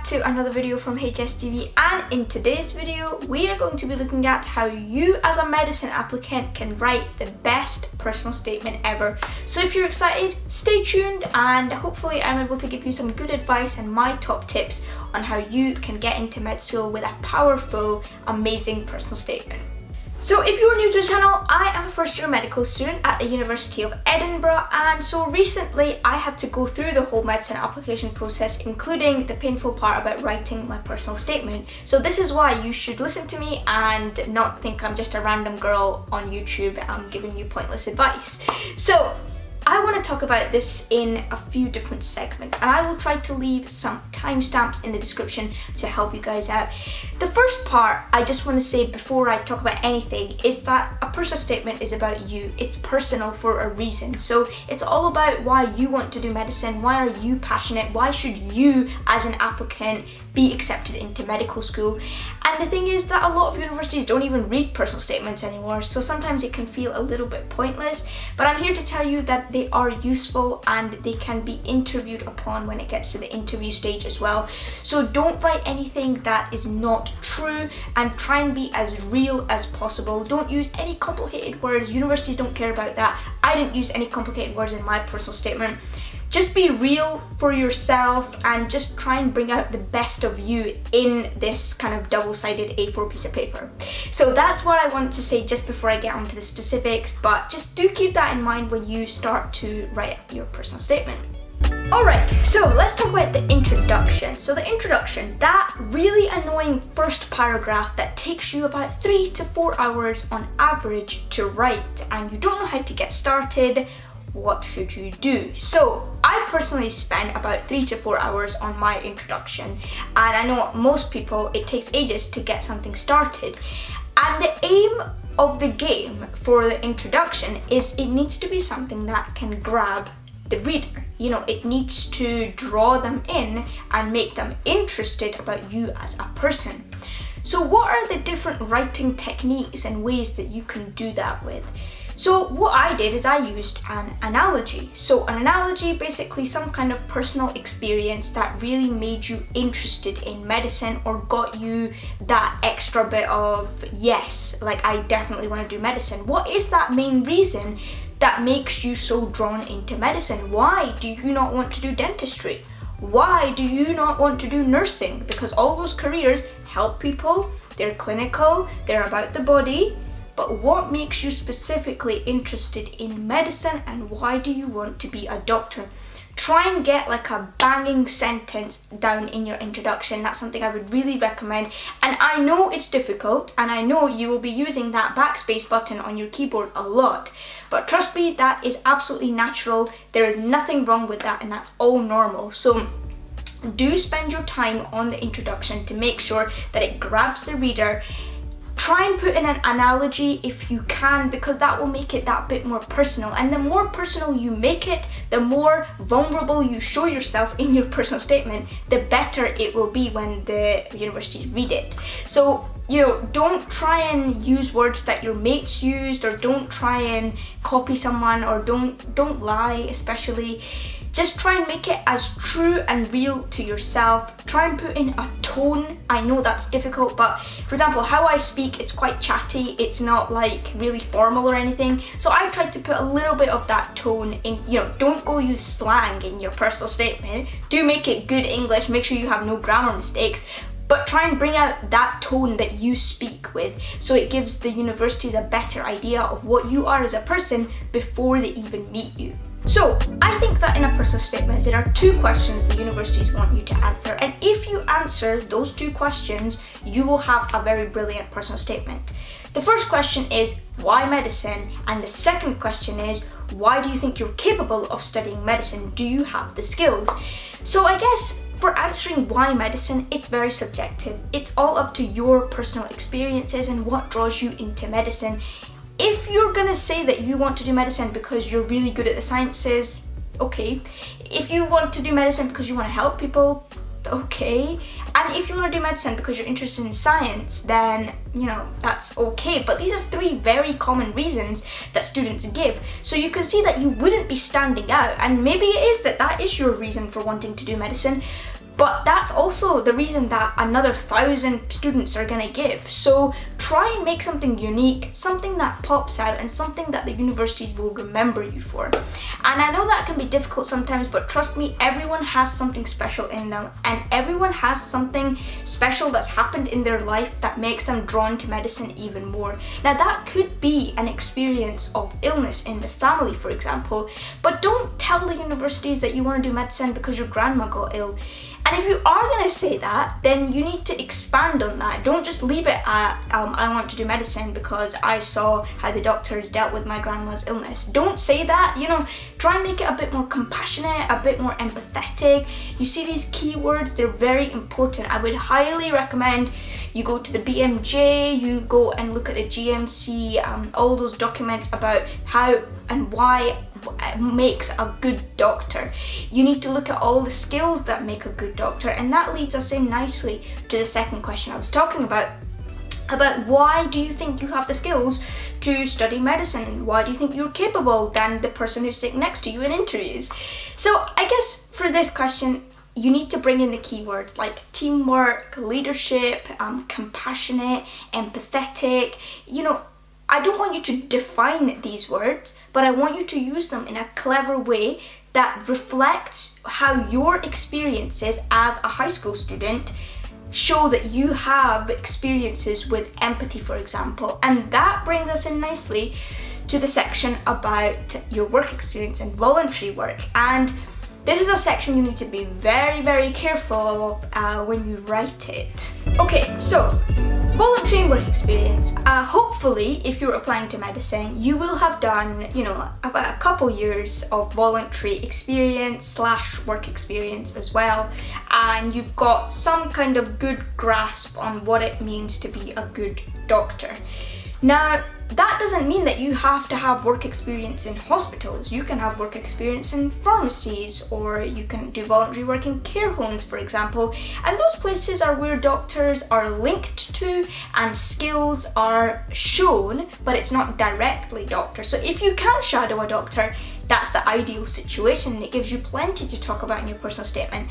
back to another video from HSTV, and in today's video we are going to be looking at how you as a medicine applicant can write the best personal statement ever. So if you're excited, stay tuned and hopefully I'm able to give you some good advice and my top tips on how you can get into med school with a powerful, amazing personal statement. So if you're new to the channel, I am a first year medical student at the University of Edinburgh, and so recently I had to go through the whole medicine application process, including the painful part about writing my personal statement. So this is why you should listen to me and not think I'm just a random girl on YouTube giving you pointless advice. So I want to talk about this in a few different segments, and I will try to leave some timestamps in the description to help you guys out. The first part I just want to say before I talk about anything is that a personal statement is about you. It's personal for a reason. So it's all about why you want to do medicine, why are you passionate, why should you as an applicant be accepted into medical school. And the thing is that a lot of universities don't even read personal statements anymore, so sometimes it can feel a little bit pointless, but I'm here to tell you that they are useful and they can be interviewed upon when it gets to the interview stage as well. So don't write anything that is not true and try and be as real as possible. Don't use any complicated words. Universities don't care about that. I didn't use any complicated words in my personal statement. Just be real for yourself and just try and bring out the best of you in this kind of double-sided A4 piece of paper. So that's what I wanted to say just before I get onto the specifics, but just do keep that in mind when you start to write your personal statement. Alright, so let's talk about the introduction. So the introduction, that really annoying first paragraph that takes you about 3 to 4 hours on average to write, and you don't know how to get started. What should you do? So I personally spent about 3 to 4 hours on my introduction, and I know most people it takes ages to get something started. And the aim of the game for the introduction is it needs to be something that can grab the reader. You know, it needs to draw them in and make them interested about you as a person. So what are the different writing techniques and ways that you can do that with? So what I did is I used an analogy. So an analogy, basically some kind of personal experience that really made you interested in medicine or got you that extra bit of, yes, like I definitely want to do medicine. What is that main reason that makes you so drawn into medicine? Why do you not want to do dentistry? Why do you not want to do nursing? Because all those careers help people, they're clinical, they're about the body. But what makes you specifically interested in medicine, and why do you want to be a doctor? Try and get like a banging sentence down in your introduction. That's something I would really recommend. And I know it's difficult, and I know you will be using that backspace button on your keyboard a lot. But trust me, that is absolutely natural. There is nothing wrong with that, and that's all normal. So do spend your time on the introduction to make sure that it grabs the reader. Try and put in an analogy if you can, because that will make it that bit more personal. And the more personal you make it, the more vulnerable you show yourself in your personal statement, the better it will be when the universities read it. So, you know, don't try and use words that your mates used, or don't try and copy someone, or don't lie, especially. Just try and make it as true and real to yourself. Try and put in a tone. I know that's difficult, but for example, how I speak, it's quite chatty. It's not like really formal or anything. So I tried to put a little bit of that tone in, you know, don't go use slang in your personal statement. Do make it good English, make sure you have no grammar mistakes, but try and bring out that tone that you speak with, so it gives the universities a better idea of what you are as a person before they even meet you. So I think that in a personal statement there are 2 questions the universities want you to answer, and if you answer those 2 questions you will have a very brilliant personal statement. The first question is why medicine, and the second question is why do you think you're capable of studying medicine? Do you have the skills? So I guess for answering why medicine, it's very subjective. It's all up to your personal experiences and what draws you into medicine. If you're gonna say that you want to do medicine because you're really good at the sciences, okay. If you want to do medicine because you want to help people, okay. And if you want to do medicine because you're interested in science, then, you know, that's okay. But these are 3 very common reasons that students give. So you can see that you wouldn't be standing out, and maybe it is that is your reason for wanting to do medicine. But that's also the reason that another 1,000 students are going to give. So try and make something unique, something that pops out, and something that the universities will remember you for. And I know that can be difficult sometimes, but trust me, everyone has something special in them, and everyone has something special that's happened in their life that makes them drawn to medicine even more. Now that could be an experience of illness in the family, for example, but don't tell the universities that you want to do medicine because your grandma got ill. And if you are going to say that, then you need to expand on that. Don't just leave it at, I want to do medicine because I saw how the doctors dealt with my grandma's illness. Don't say that, try and make it a bit more compassionate, a bit more empathetic. You see these keywords, they're very important. I would highly recommend you go to the BMJ, you go and look at the GMC, all those documents about how and why makes a good doctor. You need to look at all the skills that make a good doctor, and that leads us in nicely to the second question I was talking about why do you think you have the skills to study medicine? Why do you think you're capable than the person who's sitting next to you in interviews? So I guess for this question, you need to bring in the keywords like teamwork, leadership, compassionate, empathetic. I don't want you to define these words, but I want you to use them in a clever way that reflects how your experiences as a high school student show that you have experiences with empathy, for example. And that brings us in nicely to the section about your work experience and voluntary work. And this is a section you need to be very, very careful of when you write it. Okay, so voluntary and work experience. Hopefully, if you're applying to medicine, you will have done, about a couple years of voluntary experience / work experience as well. And you've got some kind of good grasp on what it means to be a good doctor. Now, that doesn't mean that you have to have work experience in hospitals. You can have work experience in pharmacies, or you can do voluntary work in care homes, for example. And those places are where doctors are linked to and skills are shown, but it's not directly doctor. So if you can shadow a doctor, that's the ideal situation, and it gives you plenty to talk about in your personal statement.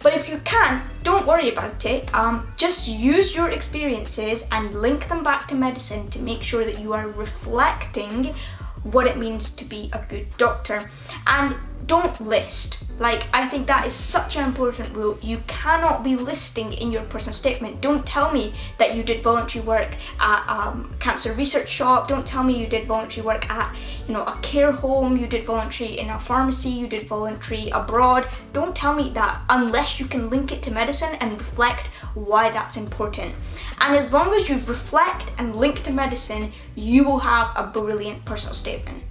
But if you can't, don't worry about it. Just use your experiences and link them back to medicine to make sure that you are reflecting what it means to be a good doctor. And don't list. I think that is such an important rule. You cannot be listing in your personal statement. Don't tell me that you did voluntary work at a cancer research shop. Don't tell me you did voluntary work at, a care home. You did voluntary in a pharmacy. You did voluntary abroad. Don't tell me that unless you can link it to medicine and reflect why that's important. And as long as you reflect and link to medicine, you will have a brilliant personal statement.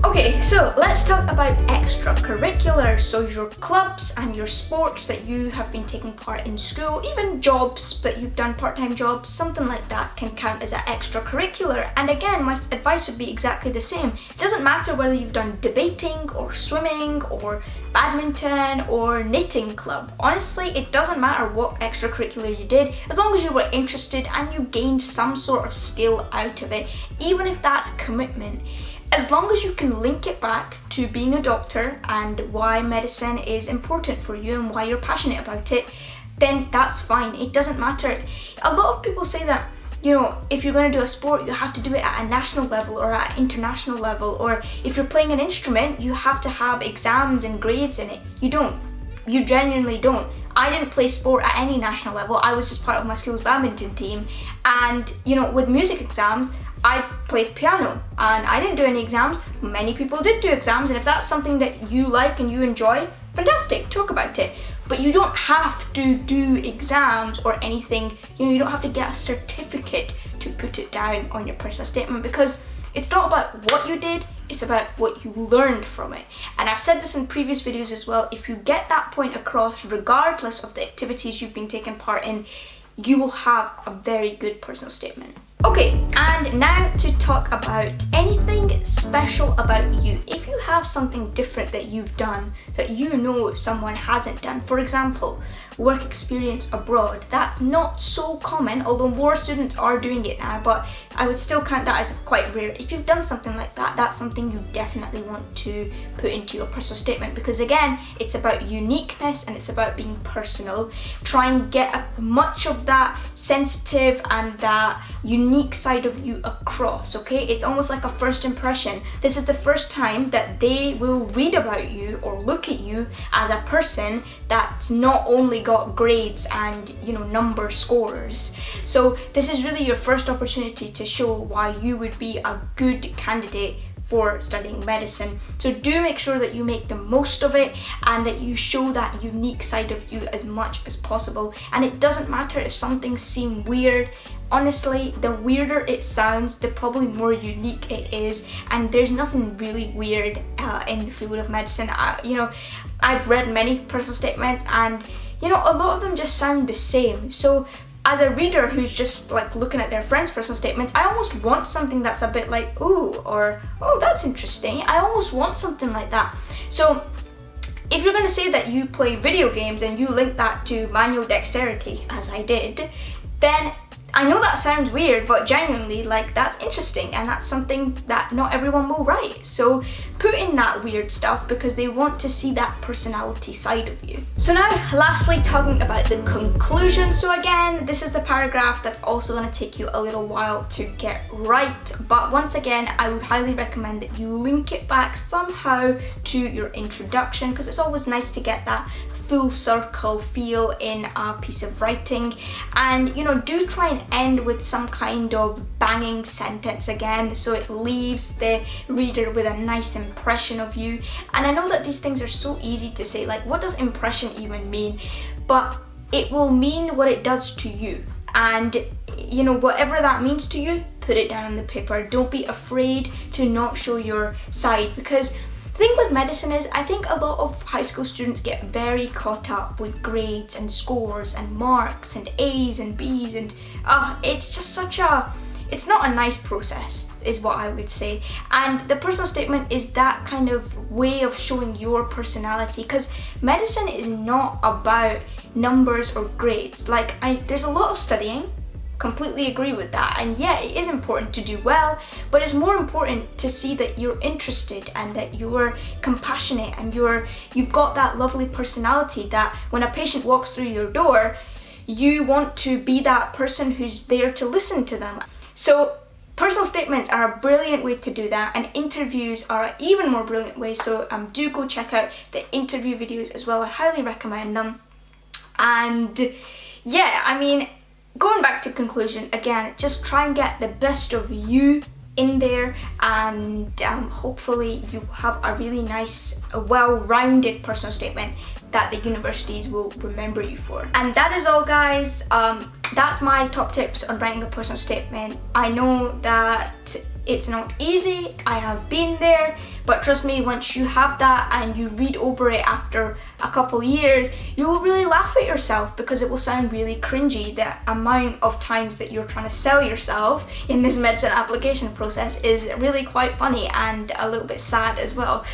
Okay, so let's talk about extracurriculars, so your clubs and your sports that you have been taking part in school, even jobs that you've done, part-time jobs, something like that can count as an extracurricular. And again, my advice would be exactly the same. It doesn't matter whether you've done debating or swimming or badminton or knitting club. Honestly, it doesn't matter what extracurricular you did, as long as you were interested and you gained some sort of skill out of it, even if that's commitment. As long as you can link it back to being a doctor and why medicine is important for you and why you're passionate about it, then that's fine. It doesn't matter. A lot of people say that, if you're going to do a sport, you have to do it at a national level or at an international level, or if you're playing an instrument, you have to have exams and grades in it. You don't. You genuinely don't. I didn't play sport at any national level. I was just part of my school's badminton team. And, with music exams, I played piano and I didn't do any exams. Many people did do exams, and if that's something that you like and you enjoy, fantastic, talk about it. But you don't have to do exams or anything. You don't have to get a certificate to put it down on your personal statement, because it's not about what you did, it's about what you learned from it. And I've said this in previous videos as well, if you get that point across, regardless of the activities you've been taking part in, you will have a very good personal statement. Okay, and now to talk about anything special about you. If you have something different that you've done that you know someone hasn't done, for example, work experience abroad, that's not so common, although more students are doing it now, but I would still count that as quite rare. If you've done something like that, that's something you definitely want to put into your personal statement, because again, it's about uniqueness and it's about being personal. Try and get much of that sensitive and that unique side of you across, okay? It's almost like a first impression. This is the first time that they will read about you or look at you as a person that's not only got grades and, you know, number scores. So this is really your first opportunity to show why you would be a good candidate for studying medicine. So do make sure that you make the most of it and that you show that unique side of you as much as possible. And it doesn't matter if something seems weird. Honestly, the weirder it sounds, the probably more unique it is, and there's nothing really weird in the field of medicine. You know, I've read many personal statements and, you know, a lot of them just sound the same. So as a reader who's just like looking at their friends' personal statements, I almost want something that's a bit like, ooh, or, oh, that's interesting. I almost want something like that. So if you're going to say that you play video games and you link that to manual dexterity, as I did, then I know that sounds weird, but genuinely, like, that's interesting and that's something that not everyone will write. So put in that weird stuff because they want to see that personality side of you. So now, lastly, talking about the conclusion. So again, this is the paragraph that's also going to take you a little while to get right. But once again, I would highly recommend that you link it back somehow to your introduction, because it's always nice to get that full circle feel in a piece of writing. And, you know, do try and end with some kind of banging sentence again, so it leaves the reader with a nice impression of you. And I know that these things are so easy to say, like, what does impression even mean? But it will mean what it does to you. And, you know, whatever that means to you, put it down on the paper. Don't be afraid to not show your side, because the thing with medicine is, I think a lot of high school students get very caught up with grades and scores and marks and A's and B's, and it's just it's not a nice process, is what I would say. And the personal statement is that kind of way of showing your personality, because medicine is not about numbers or grades. Like, there's a lot of studying, completely agree with that, and yeah, it is important to do well, but it's more important to see that you're interested and that you're compassionate and you've got that lovely personality that when a patient walks through your door, you want to be that person who's there to listen to them. So personal statements are a brilliant way to do that, and interviews are an even more brilliant way. So do go check out the interview videos as well. I highly recommend them. And yeah, I mean, going back to conclusion, again, just try and get the best of you in there, and hopefully you have a really nice, well-rounded personal statement that the universities will remember you for. And that is all, guys. That's my top tips on writing a personal statement. I know that it's not easy, I have been there, but trust me, once you have that and you read over it after a couple years, you will really laugh at yourself, because it will sound really cringy. The amount of times that you're trying to sell yourself in this medicine application process is really quite funny and a little bit sad as well.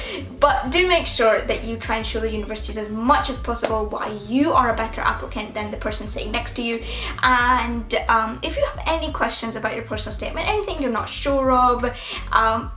But do make sure that you try and show the universities as much as possible why you are a better applicant than the person sitting next to you. And if you have any questions about your personal statement, anything you're not sure of,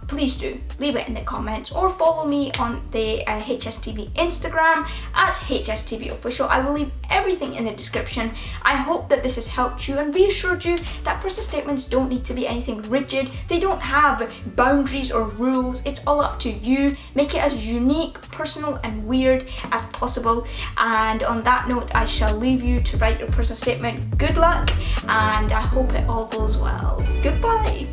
please do leave it in the comments, or follow me on the HSTV Instagram at HSTV Official. I will leave everything in the description. I hope that this has helped you and reassured you that personal statements don't need to be anything rigid. They don't have boundaries or rules. It's all up to you. Make it as unique, personal and weird as possible. And on that note, I shall leave you to write your personal statement. Good luck, and I hope it all goes well. Goodbye.